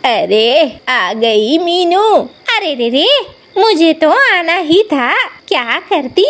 अरे आ गई मीनू। अरे रे रे, मुझे तो आना ही था, क्या करती,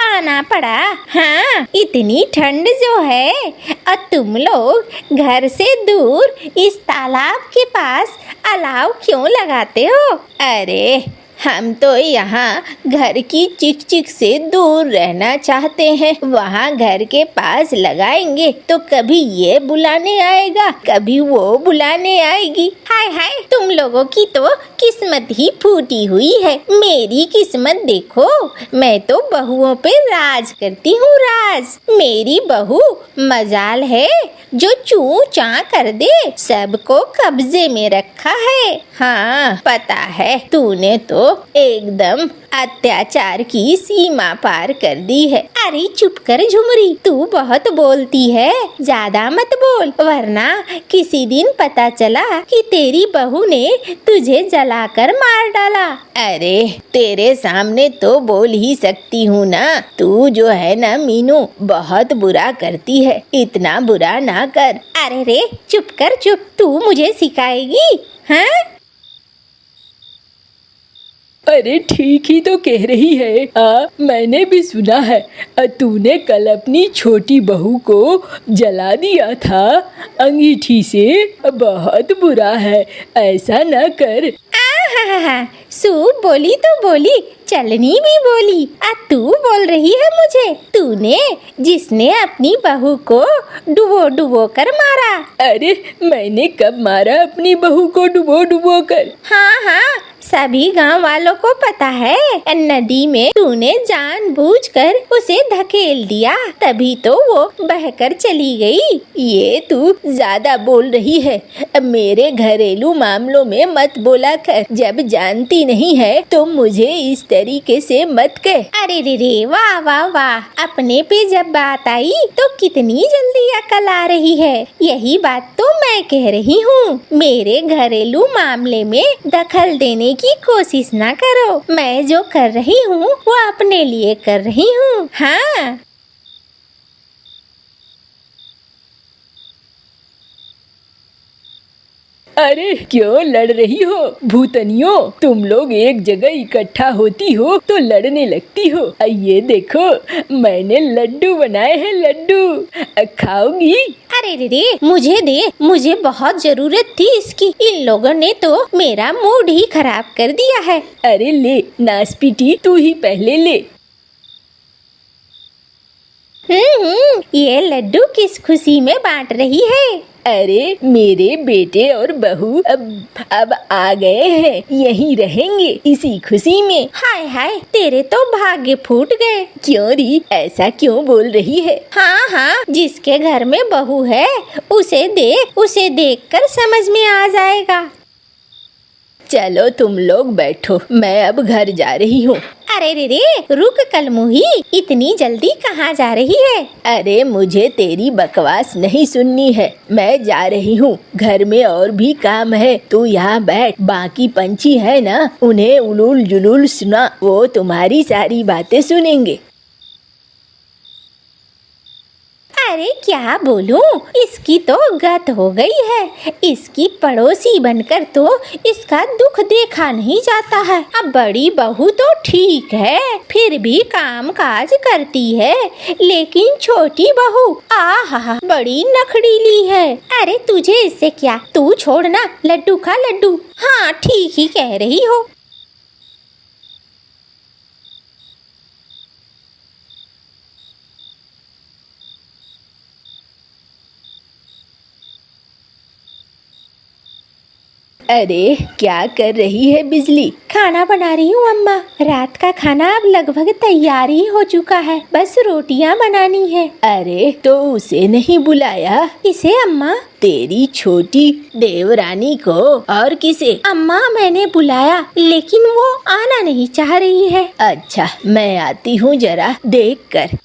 आना पड़ा। हाँ, इतनी ठंड जो है और तुम लोग घर से दूर इस तालाब के पास अलाव क्यों लगाते हो? अरे हम तो यहाँ घर की चिक चिक से दूर रहना चाहते हैं। वहाँ घर के पास लगाएंगे तो कभी ये बुलाने आएगा, कभी वो बुलाने आएगी। हाय हाय, तुम लोगों की तो किस्मत ही फूटी हुई है। मेरी किस्मत देखो, मैं तो बहुओं पे राज करती हूँ, राज। मेरी बहू मजाल है जो चूं चां कर दे, सबको कब्जे में रखा है। हाँ पता है, तूने तो एकदम अत्याचार की सीमा पार कर दी है। अरे चुप कर झुमरी, तू बहुत बोलती है, ज्यादा मत बोल, वरना किसी दिन पता चला कि तेरी बहू ने तुझे जलाकर मार डाला। अरे तेरे सामने तो बोल ही सकती हूँ ना। तू जो है ना मीनू, बहुत बुरा करती है, इतना बुरा ना कर। अरे रे चुप कर चुप, तू मुझे सिखाएगी? हाँ अरे ठीक ही तो कह रही है। मैंने भी सुना है, तूने कल अपनी छोटी बहू को जला दिया था अंगीठी से। बहुत बुरा है, ऐसा न कर। सू बोली तो बोली, चलनी भी बोली, तू बोल रही है मुझे? तूने जिसने अपनी बहू को डुबो डुबो कर मारा। अरे मैंने कब मारा अपनी बहू को डुबो डुबो कर? हाँ, सभी गांव वालों को पता है। नदी में तूने जानबूझकर उसे धकेल दिया, तभी तो वो बहकर चली गई। ये तू ज्यादा बोल रही है। मेरे घरेलू मामलों में मत बोला कर। जब जानती नहीं है तो मुझे इस तरीके से मत कह। अरे रे रे, वाह वाह वाह, अपने पे जब बात आई तो कितनी जल्दी अकल आ रही है। यही बात तो मैं कह रही हूँ, मेरे घरेलू मामले में दखल देने की कोशिश ना करो। मैं जो कर रही हूँ वो अपने लिए कर रही हूँ। हाँ अरे क्यों लड़ रही हो भूतनियों? तुम लोग एक जगह इकट्ठा होती हो तो लड़ने लगती हो। ये देखो, मैंने लड्डू बनाए हैं, लड्डू खाओगी? अरे रे रे, मुझे दे, मुझे बहुत जरूरत थी इसकी। इन लोगों ने तो मेरा मूड ही खराब कर दिया है। अरे ले नासपीटी, तू ही पहले ले। ये लड्डू किस खुशी में बांट रही है? अरे मेरे बेटे और बहू अब आ गए हैं, यहीं रहेंगे इसी खुशी में। हाय हाय, तेरे तो भाग्य फूट गए। क्यों री, ऐसा क्यों बोल रही है? हाँ, जिसके घर में बहू है उसे देखकर समझ में आ जाएगा। चलो तुम लोग बैठो, मैं अब घर जा रही हूँ। अरे रे रे, रुक कलमुही, इतनी जल्दी कहाँ जा रही है? अरे मुझे तेरी बकवास नहीं सुननी है, मैं जा रही हूँ। घर में और भी काम है, तू यहाँ बैठ। बाकी पंछी है ना, उन्हें उलूल जुलूल सुना, वो तुम्हारी सारी बातें सुनेंगे। अरे क्या बोलूं, इसकी तो गत हो गई है। इसकी पड़ोसी बनकर तो इसका दुख देखा नहीं जाता है। अब बड़ी बहू तो ठीक है, फिर भी काम काज करती है, लेकिन छोटी बहू आहा बड़ी नखड़ीली है। अरे तुझे इससे क्या, तू छोड़ना, लड्डू खा लड्डू। हाँ ठीक ही कह रही हो। अरे क्या कर रही है बिजली? खाना बना रही हूँ अम्मा। रात का खाना अब लगभग तैयार ही हो चुका है, बस रोटियाँ बनानी है। अरे तो उसे नहीं बुलाया? किसे अम्मा? तेरी छोटी देवरानी को। और किसे? अम्मा मैंने बुलाया, लेकिन वो आना नहीं चाह रही है। अच्छा मैं आती हूँ, जरा देख कर।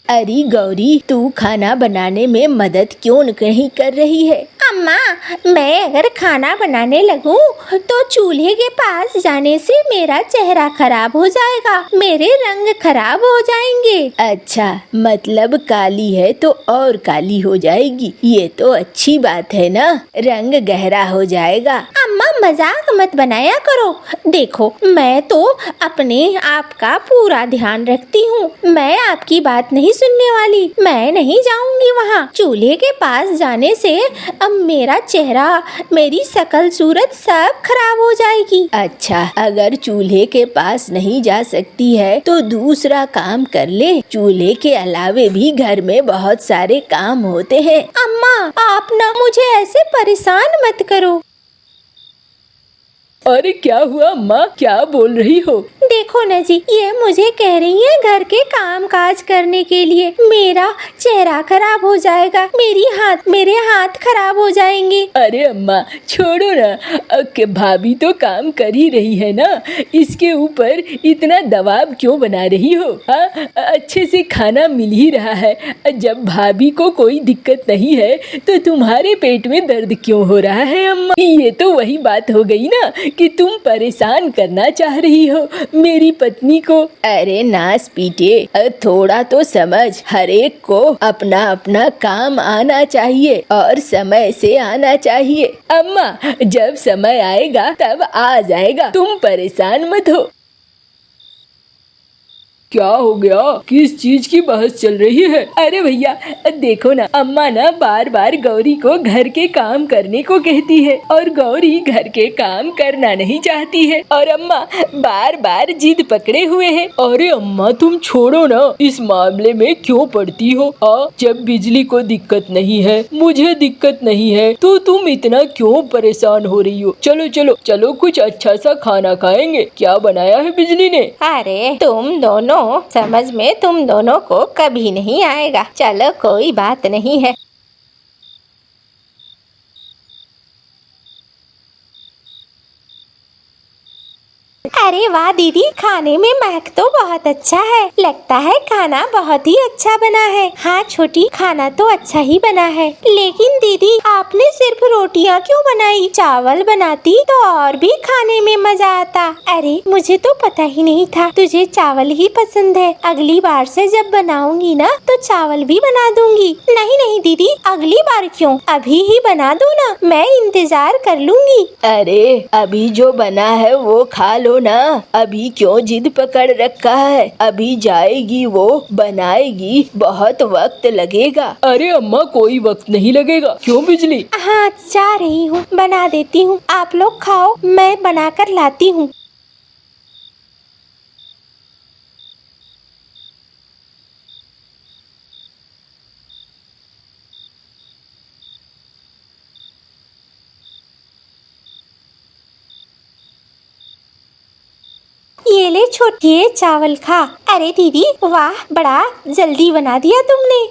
अरे गौरी, तू खाना बनाने में मदद क्यों नहीं कर रही है? अम्मा, मैं अगर खाना बनाने लगूं तो चूल्हे के पास जाने से मेरा चेहरा खराब हो जाएगा, मेरे रंग खराब हो जाएंगे। अच्छा, मतलब काली है तो और काली हो जाएगी, ये तो अच्छी बात है ना, रंग गहरा हो जाएगा। अम्मा मजाक मत बनाया करो, देखो मैं तो अपने आप का पूरा ध्यान रखती हूँ, मैं आपकी बात नहीं सुनने वाली, मैं नहीं जाऊंगी वहाँ। चूल्हे के पास जाने से अब मेरा चेहरा, मेरी शकल सूरत सब खराब हो जाएगी। अच्छा, अगर चूल्हे के पास नहीं जा सकती है तो दूसरा काम कर ले, चूल्हे के अलावे भी घर में बहुत सारे काम होते हैं। अम्मा, आप ना मुझे ऐसे परेशान मत करो। अरे क्या हुआ अम्मा, क्या बोल रही हो? देखो न जी, ये मुझे कह रही है घर के काम काज करने के लिए, मेरा चेहरा खराब हो जाएगा, मेरे हाथ खराब हो जाएंगे। अरे अम्मा छोड़ो ना, भाभी तो काम कर ही रही है ना, इसके ऊपर इतना दबाव क्यों बना रही हो? अच्छे से खाना मिल ही रहा है, जब भाभी को कोई दिक्कत नहीं है तो तुम्हारे पेट में दर्द क्यों हो रहा है अम्मा? ये तो वही बात हो गई ना कि तुम परेशान करना चाह रही हो मेरी पत्नी को। अरे नास पीटे, थोड़ा तो समझ, हर एक को अपना अपना काम आना चाहिए और समय से आना चाहिए। अम्मा जब समय आएगा तब आ जाएगा, तुम परेशान मत हो। क्या हो गया, किस चीज की बहस चल रही है? अरे भैया देखो ना, अम्मा ना बार बार गौरी को घर के काम करने को कहती है और गौरी घर के काम करना नहीं चाहती है और अम्मा बार बार जिद पकड़े हुए हैं। अरे अम्मा तुम छोड़ो ना, इस मामले में क्यों पड़ती हो? जब बिजली को दिक्कत नहीं है, मुझे दिक्कत नहीं है, तो तुम इतना क्यों परेशान हो रही हो? चलो चलो चलो, कुछ अच्छा सा खाना खाएंगे। क्या बनाया है बिजली ने? अरे तुम दोनों, समझ में तुम दोनों को कभी नहीं आएगा, चलो कोई बात नहीं है। अरे वाह दीदी, खाने में महक तो बहुत अच्छा है, लगता है खाना बहुत ही अच्छा बना है। हाँ छोटी, खाना तो अच्छा ही बना है, लेकिन दीदी आपने सिर्फ रोटियाँ क्यों बनाई? चावल बनाती तो और भी खाने में मजा आता। अरे मुझे तो पता ही नहीं था तुझे चावल ही पसंद है, अगली बार से जब बनाऊंगी ना तो चावल भी बना दूंगी। नहीं नहीं दीदी, अगली बार क्यों, अभी ही बना दो ना, मैं इंतजार कर लूंगी। अरे अभी जो बना है वो खा लो ना, अभी क्यों जिद पकड़ रखा है? अभी जाएगी वो बनाएगी, बहुत वक्त लगेगा। अरे अम्मा कोई वक्त नहीं लगेगा। क्यों बिजली? हाँ जा रही हूँ, बना देती हूँ, आप लोग खाओ, मैं बना कर लाती हूँ। ये ले छोटी, ये चावल खा। अरे दीदी वाह, बड़ा जल्दी बना दिया तुमने।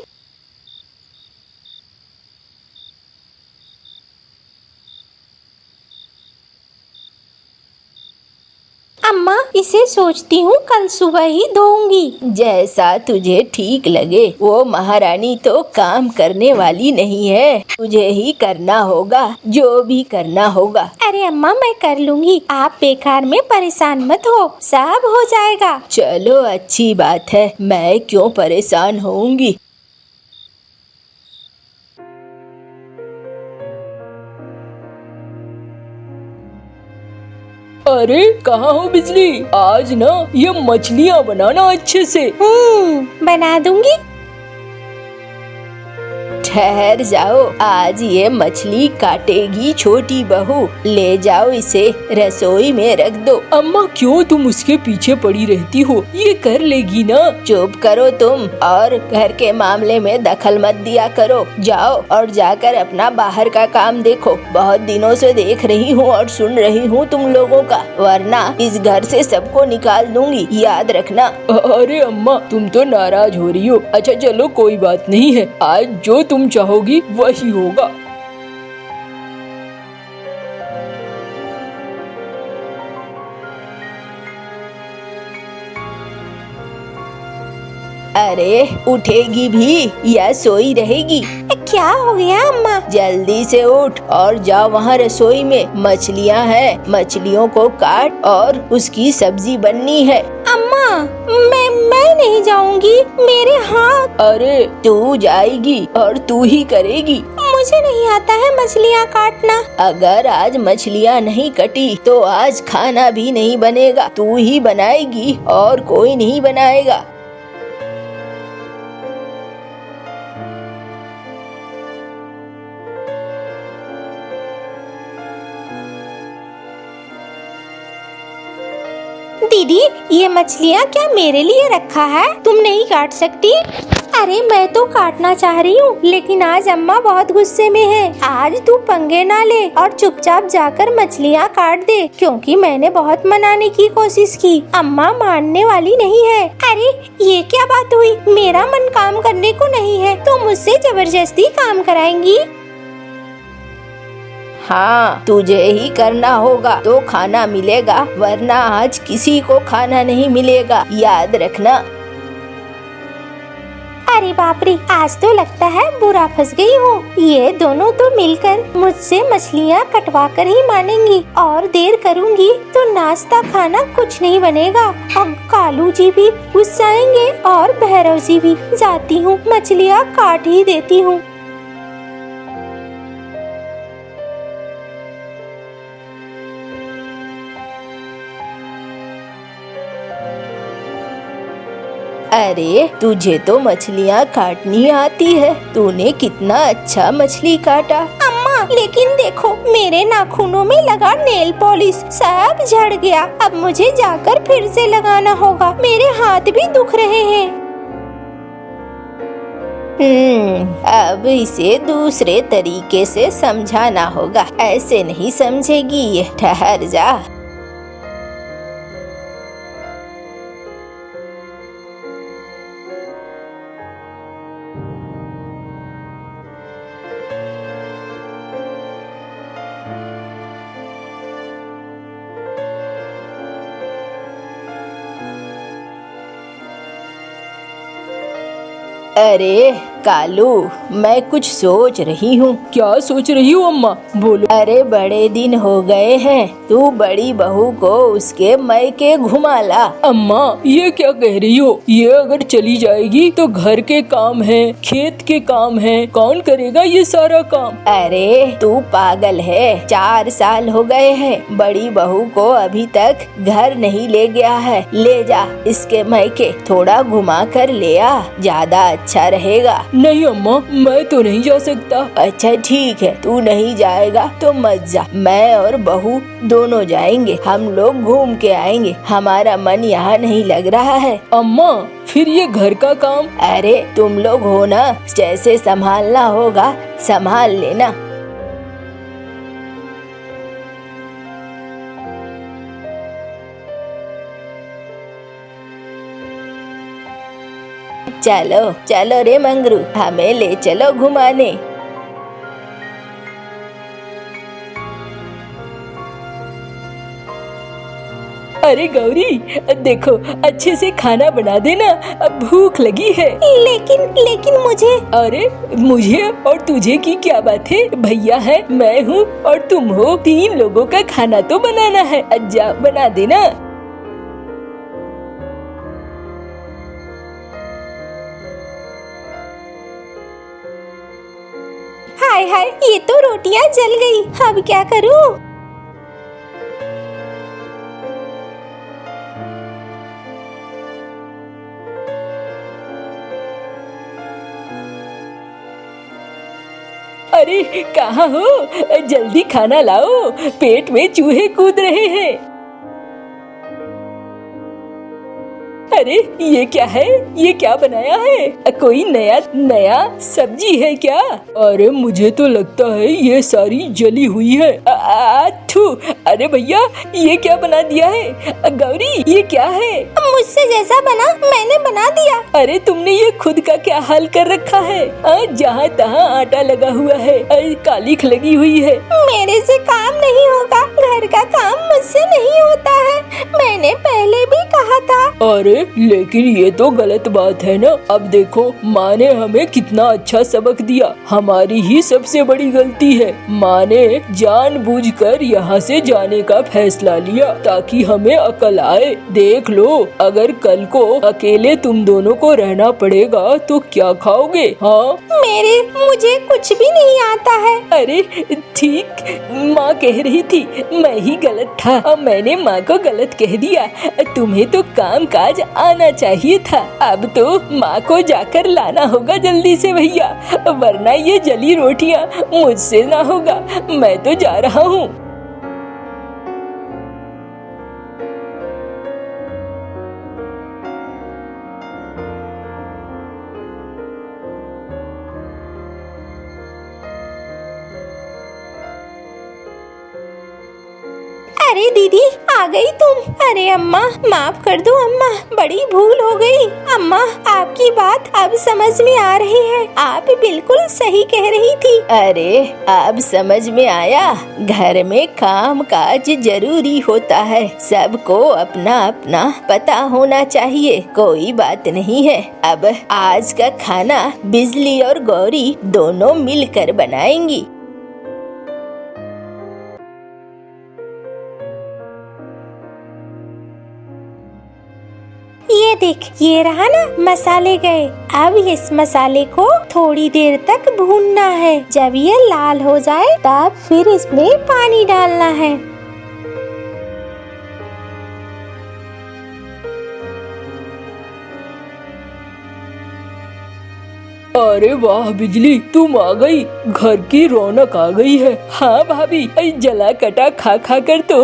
अम्मा इसे सोचती हूँ कल सुबह ही धोऊंगी। जैसा तुझे ठीक लगे, वो महारानी तो काम करने वाली नहीं है, तुझे ही करना होगा, जो भी करना होगा। अरे अम्मा मैं कर लूंगी, आप बेकार में परेशान मत हो, सब हो जाएगा। चलो अच्छी बात है, मैं क्यों परेशान होऊंगी। अरे कहाँ हो बिजली? आज ना ये मछलियाँ बनाना अच्छे से। बना दूंगी। ठहर जाओ, आज ये मछली काटेगी छोटी बहू, ले जाओ इसे रसोई में रख दो। अम्मा क्यों तुम उसके पीछे पड़ी रहती हो, ये कर लेगी ना। चुप करो तुम, और घर के मामले में दखल मत दिया करो। जाओ और जाकर अपना बाहर का काम देखो। बहुत दिनों से देख रही हूँ और सुन रही हूँ तुम लोगों का, वरना इस घर से सबको निकाल दूंगी, याद रखना। अरे अम्मा तुम तो नाराज हो रही हो। अच्छा चलो कोई बात नहीं है, आज जो तुम चाहोगी वही होगा। अरे उठेगी भी या सोई रहेगी? क्या हो गया अम्मा? जल्दी से उठ और जा, वहाँ रसोई में मछलियाँ हैं, मछलियों को काट और उसकी सब्जी बननी है। अम्मा मैं नहीं जाऊंगी, मेरे हाथ। अरे तू जाएगी और तू ही करेगी। मुझे नहीं आता है मछलियाँ काटना। अगर आज मछलियाँ नहीं कटी तो आज खाना भी नहीं बनेगा। तू ही बनाएगी और कोई नहीं बनाएगा। दीदी, ये मछलियाँ क्या मेरे लिए रखा है? तुम नहीं काट सकती? अरे मैं तो काटना चाह रही हूँ, लेकिन आज अम्मा बहुत गुस्से में है। आज तू पंगे ना ले और चुपचाप जाकर मछलियाँ काट दे, क्योंकि मैंने बहुत मनाने की कोशिश की। अम्मा मानने वाली नहीं है। अरे ये क्या बात हुई? मेरा मन काम करने को नहीं है तो मुझसे जबरदस्ती काम कराएंगी? हाँ, तुझे ही करना होगा तो खाना मिलेगा, वरना आज किसी को खाना नहीं मिलेगा, याद रखना। अरे बाप रे, आज तो लगता है बुरा फंस गई हूँ। ये दोनों तो मिलकर मुझसे मछलियाँ कटवा कर ही मानेंगी, और देर करूँगी तो नाश्ता खाना कुछ नहीं बनेगा। अब कालू जी भी गुस्साएंगे और भैरव जी भी। जाती हूँ, मछलियाँ काट ही देती हूँ। अरे तुझे तो मछलियाँ काटनी आती है, तूने कितना अच्छा मछली काटा। अम्मा, लेकिन देखो मेरे नाखूनों में लगा नेल पॉलिश, सब झड़ गया। अब मुझे जाकर फिर से लगाना होगा। मेरे हाथ भी दुख रहे हैं। अब इसे दूसरे तरीके से समझाना होगा। ऐसे नहीं समझेगी ये, ठहर जा। अरे कालू, मैं कुछ सोच रही हूँ। क्या सोच रही हो अम्मा? बोलो। अरे बड़े दिन हो गए हैं, तू बड़ी बहू को उसके मायके घुमा ला। अम्मा ये क्या कह रही हो? ये अगर चली जाएगी तो घर के काम है, खेत के काम है, कौन करेगा ये सारा काम? अरे तू पागल है, 4 साल हो गए हैं, बड़ी बहू को अभी तक घर नहीं ले गया है। ले जा इसके मायके, थोड़ा घुमा कर ले आ, ज्यादा अच्छा रहेगा। नहीं अम्मा, मैं तो नहीं जा सकता। अच्छा ठीक है, तू नहीं जाएगा तो मत जा, मैं और बहू दोनों जाएंगे। हम लोग घूम के आएंगे, हमारा मन यहाँ नहीं लग रहा है। अम्मा फिर ये घर का काम? अरे तुम लोग हो ना, जैसे संभालना होगा संभाल लेना। चलो चलो रे मंगरू, हमें ले चलो घुमाने। अरे गौरी देखो, अच्छे से खाना बना देना, अब भूख लगी है। लेकिन मुझे। अरे मुझे और तुझे की क्या बात है? भैया है, मैं हूँ और तुम हो, 3 लोगों का खाना तो बनाना है। अच्छा बना देना। हाय हाय, ये तो रोटियां जल गई। अब क्या करूं? अरे कहाँ हो? जल्दी खाना लाओ, पेट में चूहे कूद रहे हैं। अरे ये क्या है? ये क्या बनाया है? कोई नया सब्जी है क्या? अरे मुझे तो लगता है ये सारी जली हुई है। थू, अरे भैया ये क्या बना दिया है? गौरी ये क्या है? मुझसे जैसा बना मैंने बना दिया। अरे तुमने ये खुद का क्या हाल कर रखा है? जहाँ तहाँ आटा लगा हुआ है, कालिख लगी हुई है। मेरे से काम नहीं होगा, घर का काम मुझसे नहीं होता है, मैंने पहले भी कहा था। अरे लेकिन ये तो गलत बात है ना। अब देखो माँ ने हमें कितना अच्छा सबक दिया, हमारी ही सबसे बड़ी गलती है। माँ ने जानबूझकर यहाँ से जाने का फैसला लिया ताकि हमें अकल आए। देख लो, अगर कल को अकेले तुम दोनों को रहना पड़ेगा तो क्या खाओगे? हाँ मुझे कुछ भी नहीं आता है। अरे ठीक, माँ कह रही थी, मैं ही गलत था। अब मैंने माँ को गलत कह दिया। तुम्हें तो काम काज आना चाहिए था। अब तो माँ को जाकर लाना होगा जल्दी से भैया, वरना ये जली रोटियाँ मुझसे ना होगा। मैं तो जा रहा हूँ। अरे दीदी, आ गई तुम? अरे अम्मा, माफ कर दो अम्मा, बड़ी भूल हो गई। अम्मा, आपकी बात अब समझ में आ रही है, आप बिल्कुल सही कह रही थी। अरे अब समझ में आया, घर में काम काज जरूरी होता है, सबको अपना अपना पता होना चाहिए। कोई बात नहीं है। अब आज का खाना बिजली और गौरी दोनों मिलकर बनाएंगी। ये देख, ये रहा ना मसाले गए। अब इस मसाले को थोड़ी देर तक भूनना है। जब ये लाल हो जाए तब फिर इसमें पानी डालना है। अरे वाह बिजली, तुम आ गई, घर की रौनक आ गई है। हाँ भाभी, जला कटा खा खा कर तो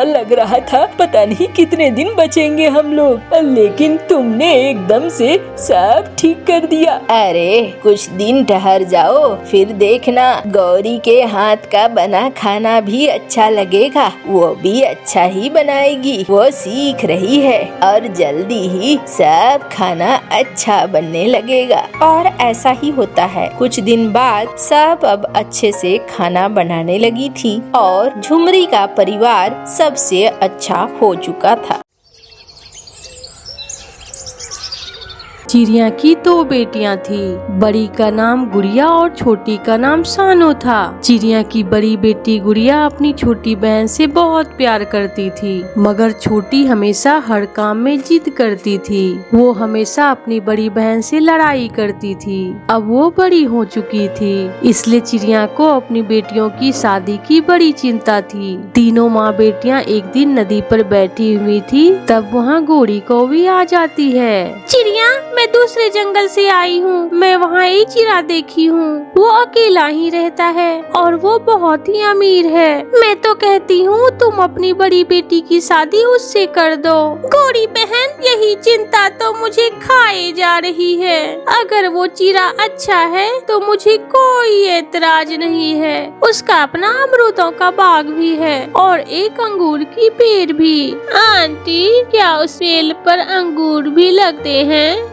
लग रहा था पता नहीं कितने दिन बचेंगे हम लोग, लेकिन तुमने एकदम से सब ठीक कर दिया। अरे कुछ दिन ठहर जाओ, फिर देखना गौरी के हाथ का बना खाना भी अच्छा लगेगा। वो भी अच्छा ही बनाएगी, वो सीख रही है और जल्दी ही सब खाना अच्छा बनने लगेगा। और ऐसा ही होता है। कुछ दिन बाद सब अब अच्छे से खाना बनाने लगी थी और झुमरी का परिवार सबसे अच्छा हो चुका था। चिड़िया की 2 बेटियां थी। बड़ी का नाम गुड़िया और छोटी का नाम सानो था। चिड़िया की बड़ी बेटी गुड़िया अपनी छोटी बहन से बहुत प्यार करती थी, मगर छोटी हमेशा हर काम में जिद करती थी। वो हमेशा अपनी बड़ी बहन से लड़ाई करती थी। अब वो बड़ी हो चुकी थी, इसलिए चिड़िया को अपनी बेटियों की शादी की बड़ी चिंता थी। तीनों माँ बेटियां एक दिन नदी पर बैठी हुई थी, तब वहाँ गौरी कौवी आ जाती है। चिड़िया, मैं दूसरे जंगल से आई हूँ। मैं वहाँ एक चिड़ा देखी हूँ, वो अकेला ही रहता है और वो बहुत ही अमीर है। मैं तो कहती हूँ तुम अपनी बड़ी बेटी की शादी उससे कर दो। गौरी बहन, यही चिंता तो मुझे खाए जा रही है। अगर वो चिड़ा अच्छा है तो मुझे कोई एतराज नहीं है। उसका अपना अमरूदों का बाग भी है और एक अंगूर की पेड़ भी। आंटी, क्या उस पेड़ पर अंगूर भी लगते हैं?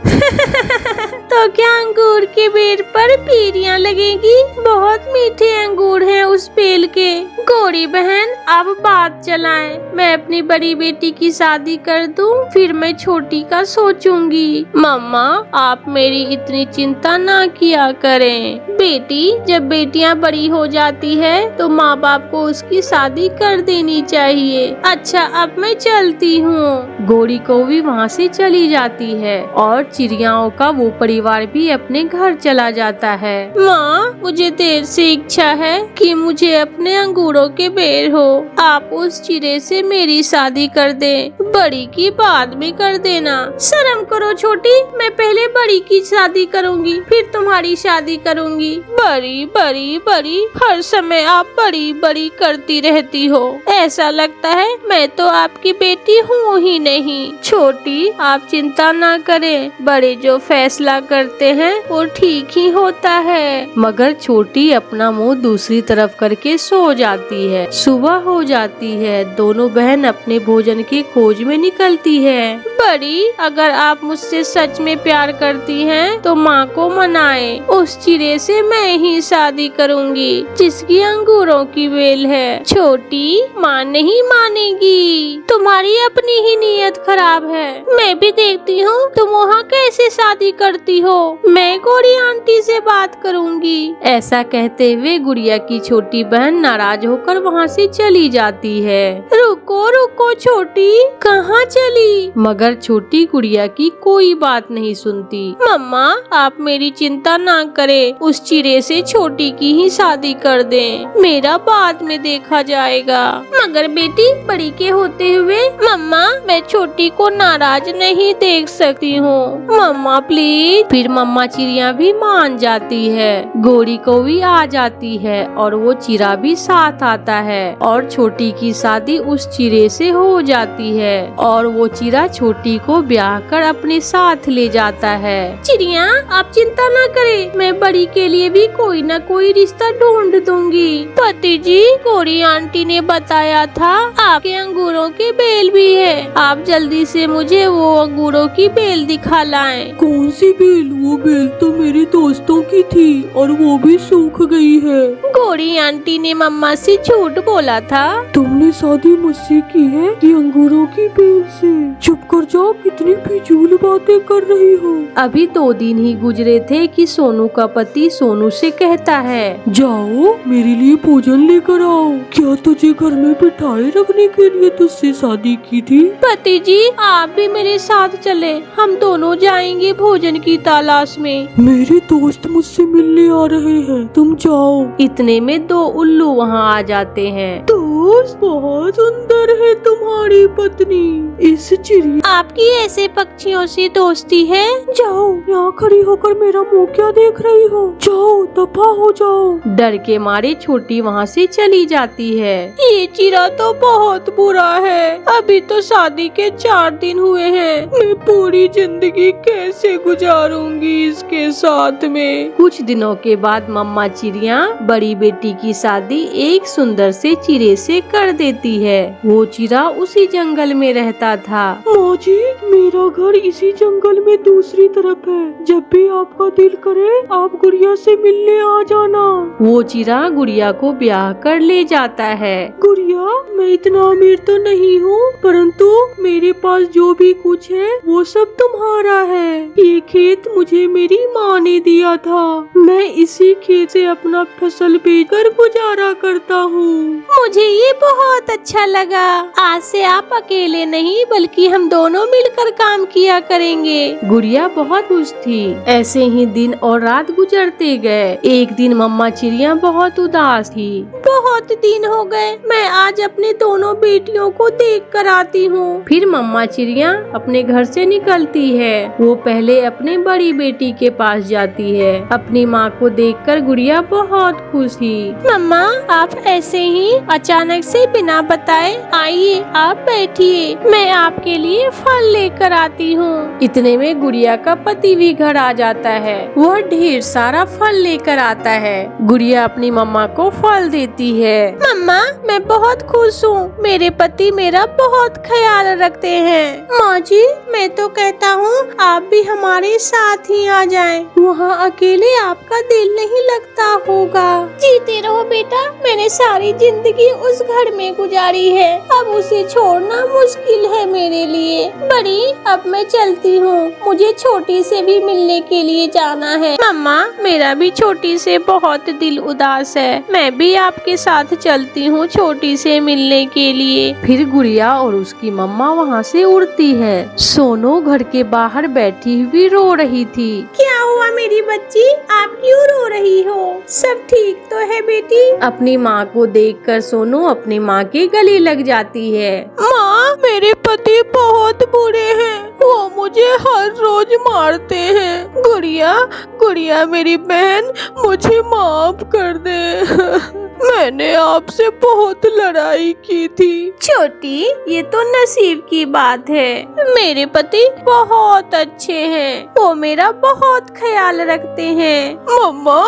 तो क्या अंगूर के पेड़ पर पीरियां लगेगी? बहुत मीठे अंगूर हैं उस पेड़ के। गौरी बहन, अब बात चलाएं। मैं अपनी बड़ी बेटी की शादी कर दूं, फिर मैं छोटी का सोचूंगी। मम्मा, आप मेरी इतनी चिंता ना किया करें। बेटी, जब बेटियां बड़ी हो जाती है तो माँ बाप को उसकी शादी कर देनी चाहिए। अच्छा, अब मैं चलती हूँ। गौरी कौवी वहाँ से चली जाती है और चिड़ियाओं का वो परिवार भी अपने घर चला जाता है। माँ, मुझे देर से इच्छा है कि मुझे अपने अंगूरों के पेड़ हो। आप उस चिड़े से मेरी शादी कर दें, बड़ी की बाद में कर देना। शर्म करो छोटी, मैं पहले बड़ी की शादी करूंगी, फिर तुम्हारी शादी करूंगी। बड़ी बड़ी बड़ी, हर समय आप बड़ी बड़ी करती रहती हो। ऐसा लगता है मैं तो आपकी बेटी हूँ ही नहीं। छोटी, आप चिंता ना करें, बड़े जो फैसला करते हैं वो ठीक ही होता है। मगर छोटी अपना मुंह दूसरी तरफ करके सो जाती है। सुबह हो जाती है, दोनों बहन अपने भोजन की खोज में निकलती है। बड़ी, अगर आप मुझसे सच में प्यार करती हैं तो माँ को मनाए। उस चिड़े से मैं ही शादी करूंगी जिसकी अंगूरों की बेल है। छोटी, माँ नहीं मानेगी। तुम्हारी अपनी ही नीयत खराब है। मैं भी देखती हूँ तुम वहाँ कैसे शादी करती हो। मैं गौरी आंटी से बात करूंगी। ऐसा कहते हुए गुड़िया की छोटी बहन नाराज होकर वहाँ से चली जाती है। रुको रुको छोटी, कहाँ चली? मगर छोटी गुड़िया की कोई बात नहीं सुनती। मम्मा, आप मेरी चिंता ना करें, उस चिड़े से छोटी की ही शादी कर दें, मेरा बाद में देखा जाएगा। मगर बेटी, बड़ी के होते हुए मम्मा, मैं छोटी को नाराज नहीं देख सकती हूँ। मम्मा प्लीज। फिर मम्मा चिड़िया भी मान जाती है। गौरी को भी आ जाती है और वो चिड़ा भी साथ आता है और छोटी की शादी उस चिड़े से हो जाती है और वो चिड़ा छोटी को ब्याह कर अपने साथ ले जाता है। चिड़िया, आप चिंता ना करें, मैं बड़ी के लिए भी कोई न कोई रिश्ता ढूंढ दूंगी। पति जी, गौरी आंटी ने बताया था आपके अंगूरों की बेल भी है। आप जल्दी से मुझे वो अंगूरों की बेल दिखा लाएं। कौन सी बेल? वो बेल तो मेरे दोस्तों की थी और वो भी सूख गई है। गौरी आंटी ने मम्मा से झूठ बोला था। तुमने शादी मुझसे की है कि अंगूरों की बेल से? चुप कर जाओ, कितनी फिजूल बातें कर रही हो। अभी 2 दिन ही गुजरे थे कि सोनू का पति सोनू से कहता है, जाओ मेरे लिए भोजन लेकर आओ। क्या तुझे घर में बिठाए रखने के लिए तुझसे शादी की थी? पति जी, आप भी मेरे साथ चले, हम दोनों जाएंगे भोजन की तलाश में। मेरे दोस्त मुझसे मिलने आ रहे हैं, तुम जाओ। इतने में 2 उल्लू वहाँ आ जाते हैं। दोस्त, बहुत सुंदर है तुम्हारी पत्नी। इस चिड़िया, आपकी ऐसे पक्षियों से दोस्ती है? जाओ, यहाँ खड़ी होकर मेरा मुंह क्या देख रही हो? जाओ, दफा हो जाओ। डर के मारे छोटी वहाँ से चली जाती है। ये चिड़ा तो बहुत बुरा है। अभी तो शादी के 4 दिन हुए हैं। मैं पूरी जिंदगी कैसे गुजारूंगी इसके साथ में। कुछ दिनों के बाद मम्मा चिड़िया बड़ी बेटी की शादी एक सुंदर से चिड़े से कर देती है। वो चिड़ा उसी जंगल में रहता था। माँ जी, मेरा घर इसी जंगल में दूसरी तरफ है। जब भी आपका दिल करे आप गुड़िया से मिलने आ जाना। वो चिड़ा गुड़िया को ब्याह कर ले जाता है। गुड़िया, मैं इतना अमीर तो नहीं हूँ, परंतु मेरे पास जो भी कुछ है वो सब तुम्हारा है। ये खेत मुझे मेरी माँ ने दिया था। मैं इसी खेत से अपना फसल बेचकर गुजारा करता हूँ। मुझे ये बहुत अच्छा लगा। आज से आप अकेले नहीं बल्कि हम दोनों मिलकर काम किया करेंगे। गुड़िया बहुत खुश थी। ऐसे ही दिन और रात गुजरते गए। एक दिन मम्मा चिड़िया बहुत उदास थी। बहुत दिन हो गए, मैं आज अपने दोनों बेटियों को देख कर आती हूँ। फिर मम्मा चिड़िया अपने घर से निकलती है। वो पहले अपने बड़ी बेटी के पास जाती है। अपनी माँ को देखकर गुड़िया बहुत खुश थी। मम्मा, आप ऐसे ही अचानक से बिना बताए आइए, आप बैठिए, मैं आपके लिए फल लेकर आती हूँ। इतने में गुड़िया का पति भी घर आ जाता है। वह ढेर सारा फल लेकर आता है। गुड़िया अपनी मम्मा को फल देती है। मम्मा, मैं बहुत खुश हूँ, मेरे पति मेरा बहुत ख्याल रखते हैं। माँ जी, मैं तो कहता हूँ आप भी हमारे साथ ही आ जाएं। वहाँ अकेले आपका दिल नहीं लगता होगा। जीते रहो बेटा, मैंने सारी जिंदगी उस घर में गुजारी है, अब उसे छोड़ना मुश्किल है मेरे लिए। बड़ी, अब मैं चलती हूँ, मुझे छोटी से भी मिलने के लिए जाना है। मम्मा, मेरा भी छोटी से बहुत दिल उदास है, मैं भी आपके साथ चलती हूँ छोटी से मिलने के लिए। फिर गुड़िया और उसकी मम्मा वहाँ से उड़ती है। सोनू घर के बाहर बैठी हुई रो रही थी। क्या हुआ मेरी बच्ची, आप क्यों रो रही हो? सब ठीक तो है बेटी? अपनी माँ को देखकर सोनू अपनी माँ के गले लग जाती है। माँ, मेरे पति बहुत बुरे हैं, वो मुझे हर रोज मारते हैं। गुड़िया, गुड़िया मेरी बहन, मुझे माफ कर दे। मैंने आपसे बहुत लड़ाई की थी। छोटी, ये तो नसीब की बात है। मेरे पति बहुत अच्छे हैं, वो मेरा बहुत ख्याल रखते हैं। मम्मा,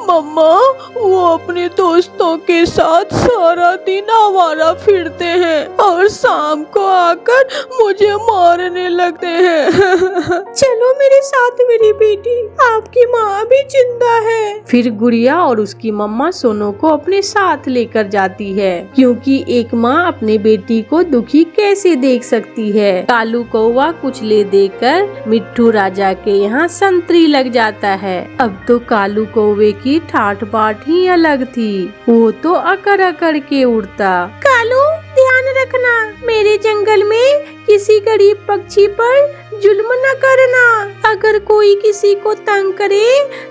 मम्मा, वो अपने दोस्तों के साथ सारा दिन आवारा फिरते हैं और शाम को आकर मुझे मारने लगते हैं। चलो मेरे साथ मेरी बेटी, आपकी माँ भी जिंदा है। फिर गुड़िया और उसकी मम्मा सोनू को अपने साथ लेकर जाती है, क्योंकि एक माँ अपने बेटी को दुखी कैसे देख सकती है। कालू कौवा कुछ ले देकर मिट्ठू राजा के यहाँ संतरी लग जाता है। अब तो कालू कौवे की ठाठ बाट ही अलग थी, वो तो अकड़ अकड़ के उड़ता। कालू, ध्यान रखना, मेरे जंगल में किसी गरीब पक्षी पर जुल्म न करना। अगर कोई किसी को तंग करे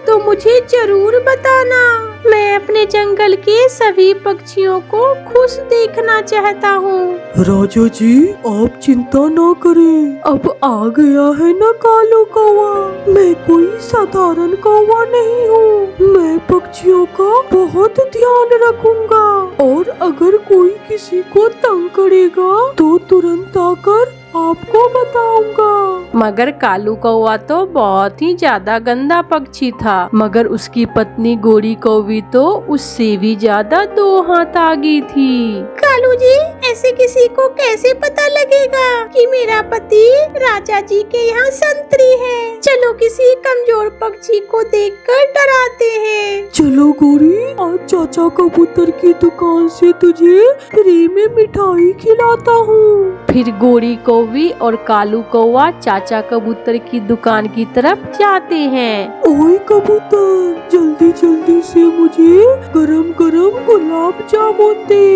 तो मुझे जरूर बताना। मैं अपने जंगल के सभी पक्षियों को खुश देखना चाहता हूँ। राजा जी, आप चिंता ना करें, अब आ गया है ना कालू कौवा। मैं कोई साधारण कौवा नहीं हूँ, मैं पक्षियों का बहुत ध्यान रखूंगा और अगर कोई किसी को तंग करेगा तो तुरंत आकर आपको बताऊंगा। मगर कालू कौवा तो बहुत ही ज्यादा गंदा पक्षी था, मगर उसकी पत्नी गोरी कौवी तो उससे भी ज्यादा 2 हाथ आगे थी। कालू जी, ऐसे किसी को कैसे पता लगेगा कि मेरा पति राजा जी के यहाँ संतरी है? चलो किसी कमजोर पक्षी को देखकर डराते हैं। चलो गोरी, आज चाचा कबूतर की दुकान से तुझे फ्री में मिठाई खिलाता हूँ। फिर गोरी कौवी और कालू कौवा चाचा कबूतर की दुकान की तरफ जाते हैं। ओए कबूतर, जल्दी जल्दी से मुझे गरम गरम गुलाब जामुन दे।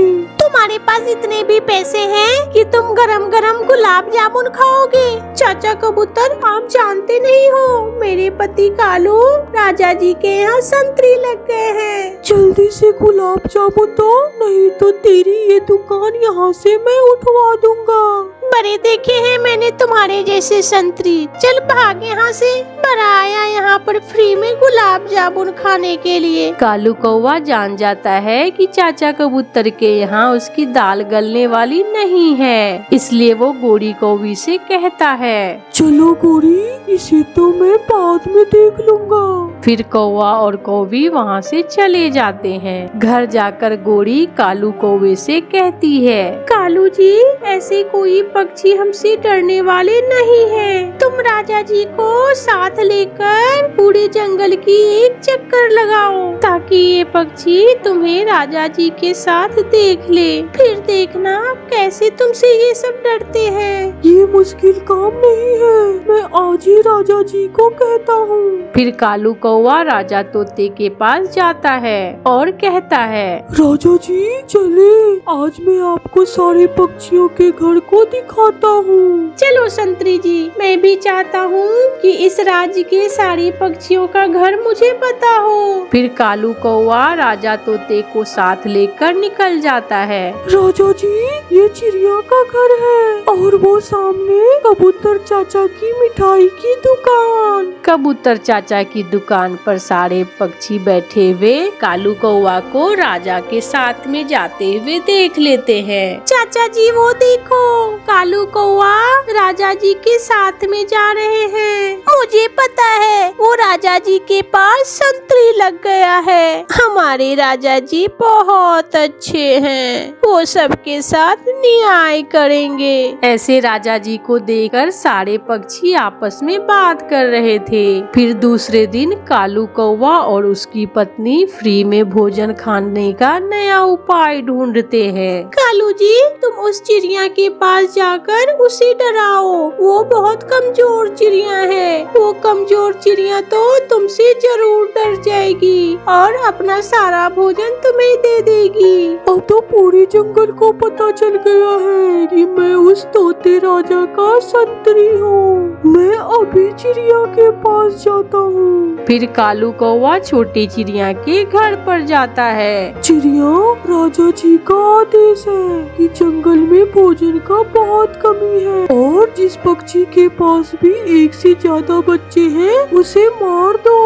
तुम्हारे पास इतने भी पैसे हैं कि तुम गरम गरम गुलाब जामुन खाओगे? चाचा कबूतर, आप जानते नहीं हो, मेरे पति कालू राजा जी के यहाँ संतरी लग गए हैं। जल्दी से गुलाब जामुन दो, नहीं तो तेरी ये दुकान यहाँ से मैं उठवा दूंगा। बड़े देखे हैं मैंने तुम्हारे जैसे संतरी। चल भाग यहाँ से, बड़ा आया यहाँ पर फ्री में गुलाब जामुन खाने के लिए। कालू कौवा जान जाता है कि चाचा कबूतर के यहाँ उसकी दाल गलने वाली नहीं है, इसलिए वो गोरी कौवी से कहता है, चलो गोरी, इसे तो मैं बाद में देख लूंगा। फिर कौवा और कौवी वहाँ से चले जाते हैं। घर जाकर गोरी कालू कौवे से कहती है, कालू जी, ऐसे कोई पक्षी हमसे डरने वाले नहीं हैं। तुम राजा जी को साथ लेकर पूरे जंगल की एक चक्कर लगाओ, ताकि ये पक्षी तुम्हें राजा जी के साथ देख ले। फिर देखना कैसे तुमसे ये सब डरते हैं। ये मुश्किल काम नहीं है, मैं आज ही राजा जी को कहता हूँ। फिर कालू कौवा राजा तोते के पास जाता है और कहता है, राजा जी चले, आज मैं आपको सारे पक्षियों के घर को दिखाता हूँ। चलो संतरी जी, मैं भी चाहता हूँ कि इस राज्य के सारे पक्षियों का घर मुझे पता हो। फिर कालू कौवा राजा तोते को साथ लेकर निकल जाता है। राजा जी, ये चिड़िया का घर है और वो सामने कबूतर चाचा की मिठाई की दुकान। कबूतर चाचा की दुकान पर सारे पक्षी बैठे हुए कालू कौवा को राजा के साथ में जाते हुए देख लेते हैं। चाचा जी वो देखो, कालू कौवा राजा जी के साथ में जा रहे हैं। मुझे पता है वो राजा जी के पास संतरी लग गया है। हमारे राजा जी बहुत अच्छे हैं, वो सबके साथ न्याय करेंगे। ऐसे राजा जी को देखकर सारे पक्षी आपस में बात कर रहे थे। फिर दूसरे दिन कालू कौवा और उसकी पत्नी फ्री में भोजन खाने का नया उपाय ढूंढते हैं। कालू जी, तुम उस चिड़िया के पास जाकर उसे डराओ, वो बहुत कमजोर चिड़िया है। वो कमजोर चिड़िया तो तुमसे जरूर डर जाएगी और अपना सारा भोजन तुम्हें दे देगी। अब तो पूरे जंगल को पता चल गया है कि मैं उस तोते राजा का संतरी हूँ। मैं अभी चिड़िया के पास जाता हूँ। फिर कालू कौवा छोटी चिड़िया के घर पर जाता है। चिड़िया, राजा जी का आदेश है, हैं कि जंगल में भोजन का बहुत कमी है और जिस पक्षी के पास भी एक से ज्यादा बच्चे हैं उसे मार दो।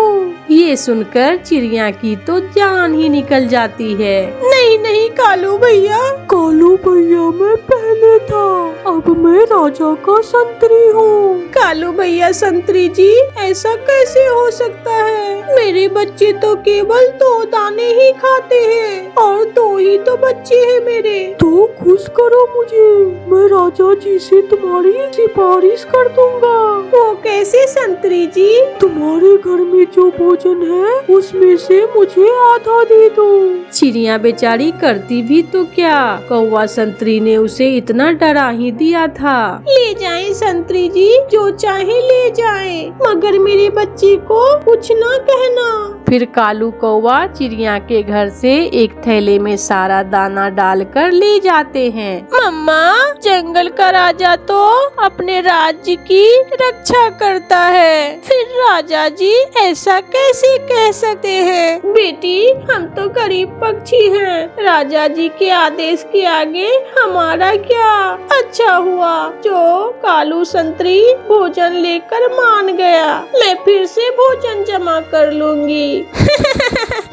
ये सुनकर चिड़िया की तो जान ही निकल जाती है। नहीं नहीं कालू भैया, कालू भैया मैं पहले था, अब मैं राजा का संतरी हूँ। कालू भैया संतरी जी, ऐसा कैसे हो सकता है? मेरे बच्चे तो केवल 2 दाने ही खाते हैं और 2 ही तो बच्चे हैं मेरे। तो खुश करो मुझे, मैं राजा जी से तुम्हारी सिफारिश कर दूंगा। वो कैसे संतरी जी? तुम्हारे घर में जो भोजन है उसमें से मुझे आधा दे दो। चिड़िया बेचारी करती भी तो क्या, कौवा संतरी ने उसे इतना डरा ही दिया था। ले जाएं संतरी जी, जो चाहे ले जाएं, मगर मेरे बच्चे को कुछ ना कहना। फिर कालू कौवा चिड़िया के घर से एक थैले में सारा दाना डालकर ले जाते हैं। मम्मा, जंगल का राजा तो अपने राज्य की रक्षा करता है, फिर राजा जी ऐसा कैसे कह सकते हैं? बेटी, हम तो गरीब पक्षी हैं, राजा जी के आदेश के आगे हमारा क्या? अच्छा हुआ जो कालू संतरी भोजन लेकर मान गया, मैं फिर से भोजन जमा कर लूंगी।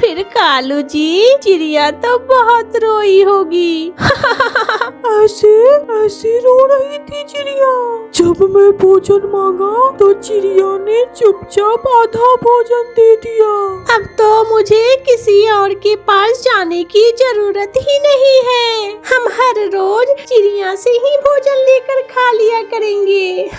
फिर कालू जी, चिड़िया तो बहुत रोई होगी। ऐसे रो रही थी चिड़िया। जब मैं भोजन मांगा तो चिड़िया ने चुपचाप आधा भोजन दे दिया। अब तो मुझे किसी और के पास जाने की जरूरत ही नहीं है, हम हर रोज चिड़िया से ही भोजन लेकर खा लिया करेंगे।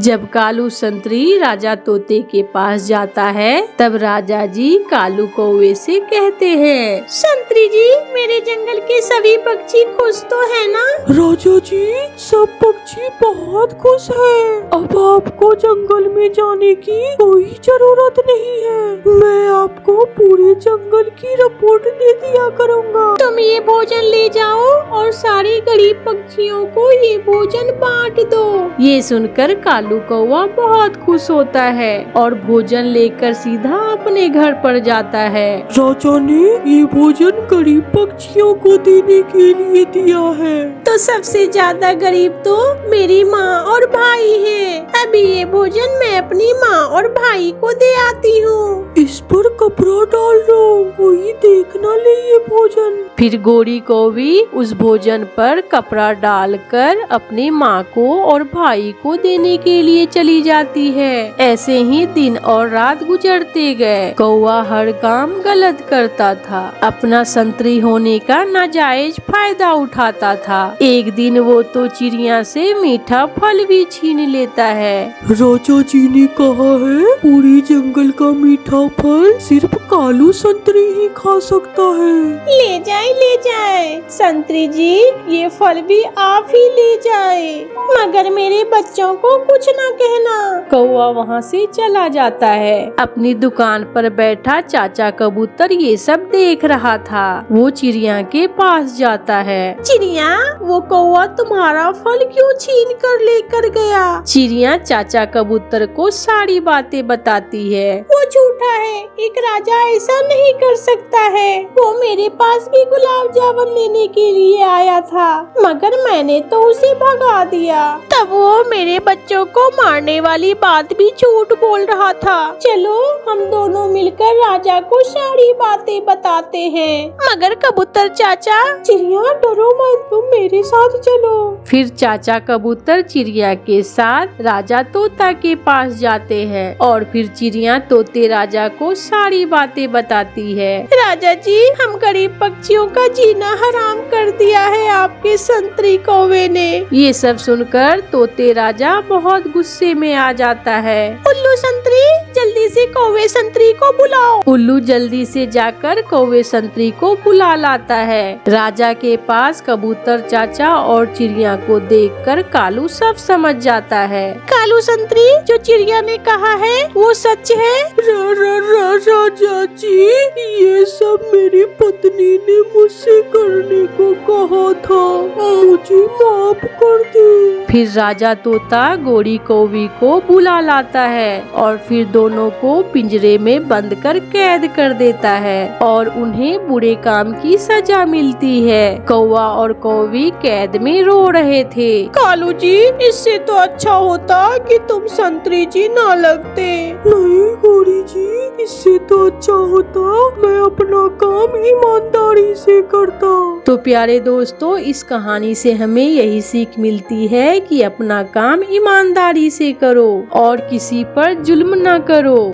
जब कालू संतरी राजा तोते के पास जाता है तब राजा जी कालू कौवे से कहते हैं, संतरी जी, मेरे जंगल के सभी पक्षी खुश तो है ना? राजा जी, सब पक्षी बहुत खुश हैं। अब आपको जंगल में जाने की कोई जरूरत नहीं है, मैं आपको पूरे जंगल की रिपोर्ट दे दिया करूँगा। तुम ये भोजन ले जाओ और सारे गरीब पक्षियों को ये भोजन बांट दो। ये सुनकर कालू कौवा बहुत खुश होता है और भोजन लेकर सीधा अपने घर पर जाता है। राजा ने ये भोजन गरीब पक्षियों को देने के लिए दिया है। तो सबसे ज्यादा गरीब तो मेरी माँ और भाई हैं। अभी ये भोजन मैं अपनी माँ और भाई को दे आती हूँ। इस पर कपड़ा डाल दो, कोई देख न ले ये भोजन। फिर गोरी कौवी उस भोजन पर कपड़ा डालकर अपनी माँ को और भाई को देने के लिए चली जाती है। ऐसे ही दिन और रात गुजरते गए। कौवा हर काम गलत करता था, अपना संतरी होने का नाजायज फायदा उठाता था। एक दिन वो तो चिड़िया से मीठा फल भी छीन लेता है। राजा जी ने कहा है पूरी जंगल का मीठा फल सिर्फ कालू संतरी ही खा सकता है। ले जाए संतरी जी, ये फल भी आप ही ले जाए, मगर मेरे बच्चों को कुछ ना कहना। कौवा वहाँ से चला जाता है। अपनी दुकान पर बैठा चाचा कबूतर ये सब देख रहा था। वो चिड़िया के पास जाता है। चिड़िया, वो कौवा तुम्हारा फल क्यों छीन कर लेकर गया? चिड़िया चाचा कबूतर को सारी बातें बताती है। वो झूठा है, एक राजा ऐसा नहीं कर सकता है। वो मेरे पास भी गुलाब जामुन लेने के लिए आया था, मगर मैंने तो उसे भगा दिया। तब वो मेरे बच्चों को मारने वाली बात भी झूठ बोल रहा था। चलो हम दोनों मिलकर राजा को सारी बातें बताते हैं। मगर कबूतर चाचा, चिड़िया डरो मत, तुम मेरे साथ चलो। फिर चाचा कबूतर चिड़िया के साथ राजा तोता के पास जाते हैं और फिर चिड़िया तोते राजा को सारी बातें बताती है। राजा जी, हम गरीब पक्षियों का जीना हराम कर दिया है आपके संतरी कौवे ने। ये सब सुनकर तोते राजा बहुत गुस्से में आ जाता है। उल्लू संतरी, जल्दी से कौवे संतरी को बुलाओ। उल्लू जल्दी से जाकर कौवे संतरी को बुला लाता है। राजा के पास कबूतर चाचा और चिड़िया को देखकर कालू सब समझ जाता है। कालू संतरी, जो चिड़िया ने कहा है वो सच है? राजा जी, ये सब मेरी पत्नी ने मुझसे करने को कहा था। जी माफ कर दे। फिर राजा तोता गोरी कौवी को बुला लाता है और फिर दोनों को पिंजरे में बंद कर कैद कर देता है और उन्हें बुरे काम की सजा मिलती है। कौवा और कौवी कैद में रो रहे थे। कालू जी, इससे तो अच्छा होता कि तुम संतरी जी ना लगते। नहीं गोरी जी, इससे तो अच्छा होता मैं अपना काम ईमानदारी से करता। तो प्यारे दोस्तों, इस कहानी से हमें यही सीख मिलती है कि अपना काम ईमानदारी से करो और किसी पर जुल्म ना करो।